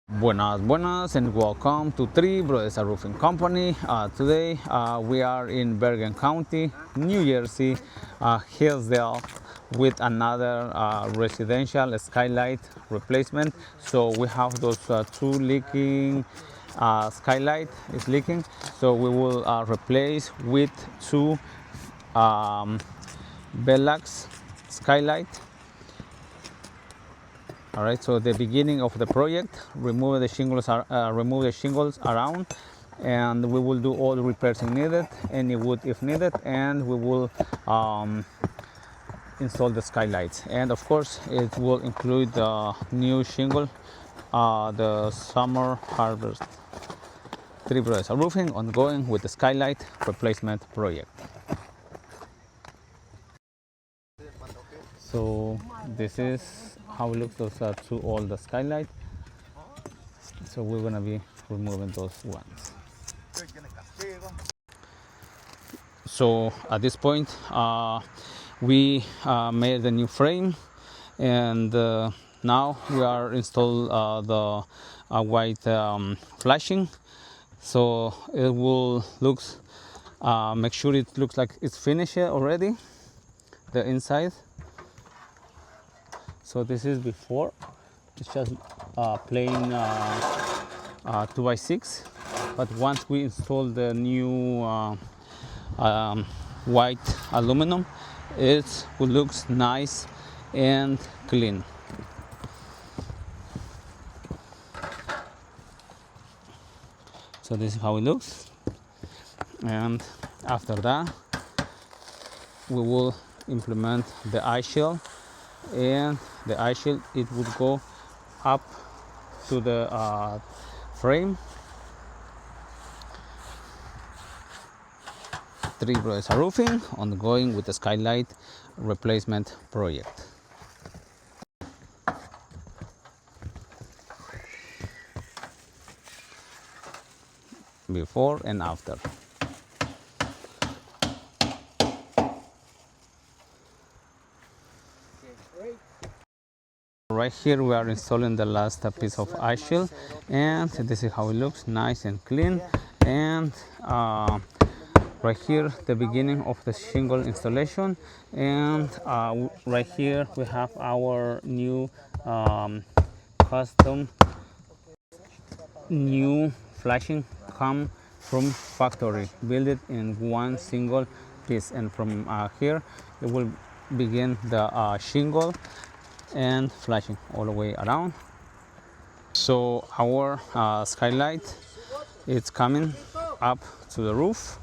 Buenas, and welcome to Three Brothers a Roofing Company. Today we are in Bergen County, New Jersey, Hillsdale, with another residential skylight replacement. So we have those two leaking skylight is leaking. So we will replace with two VELUX skylight. All right, so the beginning of the project, remove the shingles around, and we will do all the repairs needed, any wood if needed, and we will install the skylights. And of course, it will include the new shingle, the summer harvest. Three Brothers Roofing ongoing with the skylight replacement project. So this is how it looks, those two old skylight. So we're gonna be removing those ones. So at this point, we made the new frame, and now we are install the white flashing. So it will looks, make sure it looks like it's finished already, the inside. So this is before, it's just plain 2x6, but once we install the new white aluminum, it will looks nice and clean. So this is how it looks, and after that we will implement the eye shield, and the eye shield, it would go up to the frame. Three Brothers Roofing ongoing with the skylight replacement project. Before and after. Right here we are installing the last piece of eye shield, and this is how it looks, nice and clean. And right here the beginning of the shingle installation, and right here we have our new custom new flashing come from factory, build it in one single piece, and from here it will begin the shingle and flashing all the way around. So our skylight, it's coming up to the roof.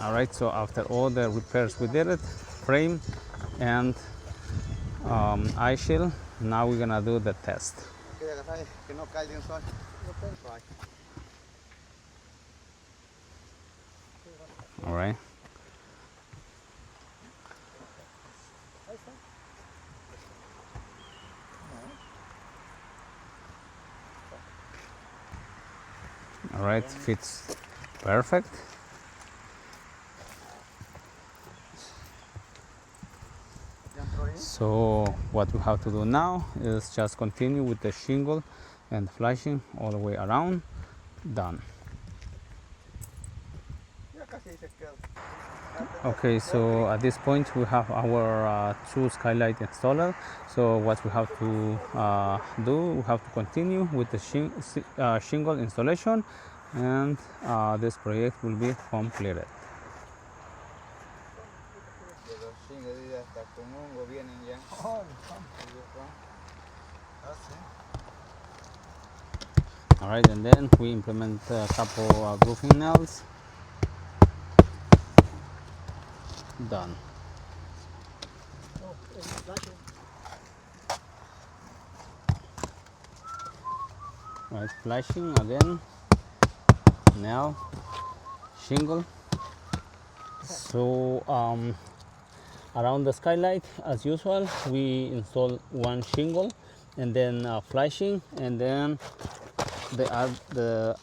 All right, so after all the repairs we did it, frame and eye shield, now we're gonna do the test. All right. All right, fits perfect. So what we have to do now is just continue with the shingle and flashing all the way around. Done. Okay, so at this point we have our two skylight installed. So what we have to do, we have to continue with the shingle installation, and this project will be completed. All right, and then we implement a couple roofing nails. Done. Right, flashing again. Now shingle. So around the skylight, as usual, we install one shingle, and then flashing, and then the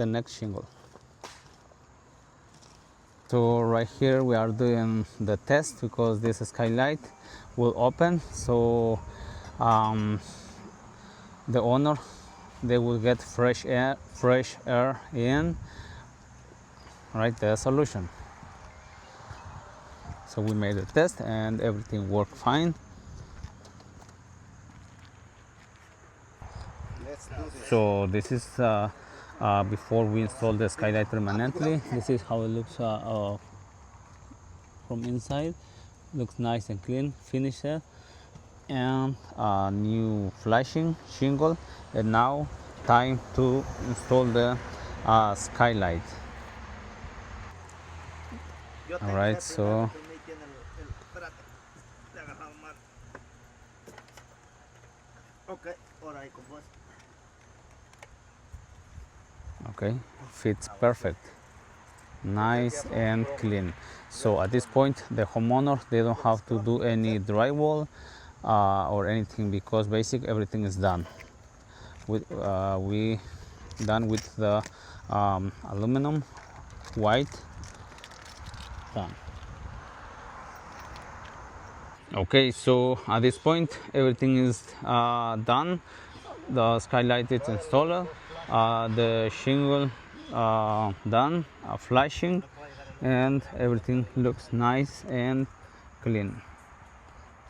next shingle. So right here we are doing the test because this skylight will open, so the owner, they will get fresh air in, right, the solution. So we made a test and everything worked fine. So this is before we install the skylight permanently. This is how it looks from inside. Looks nice and clean, finished, and new flashing shingle. And now time to install the skylight. All right, so okay, fits perfect, nice and clean. So at this point the homeowner, they don't have to do any drywall or anything, because basic everything is done. We done with the aluminum white, done. Okay, so at this point everything is done. The skylight is installed, the shingle done, flashing, and everything looks nice and clean.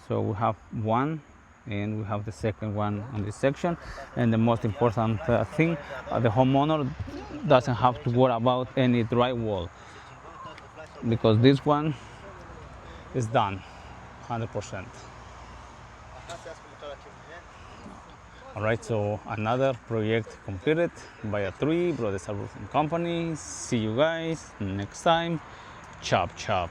So we have one and we have the second one on this section. And the most important thing, the homeowner doesn't have to worry about any drywall, because this one is done 100%. All right, so another project completed by a 3 Brothers Roofing Company. See you guys next time. Chop chop.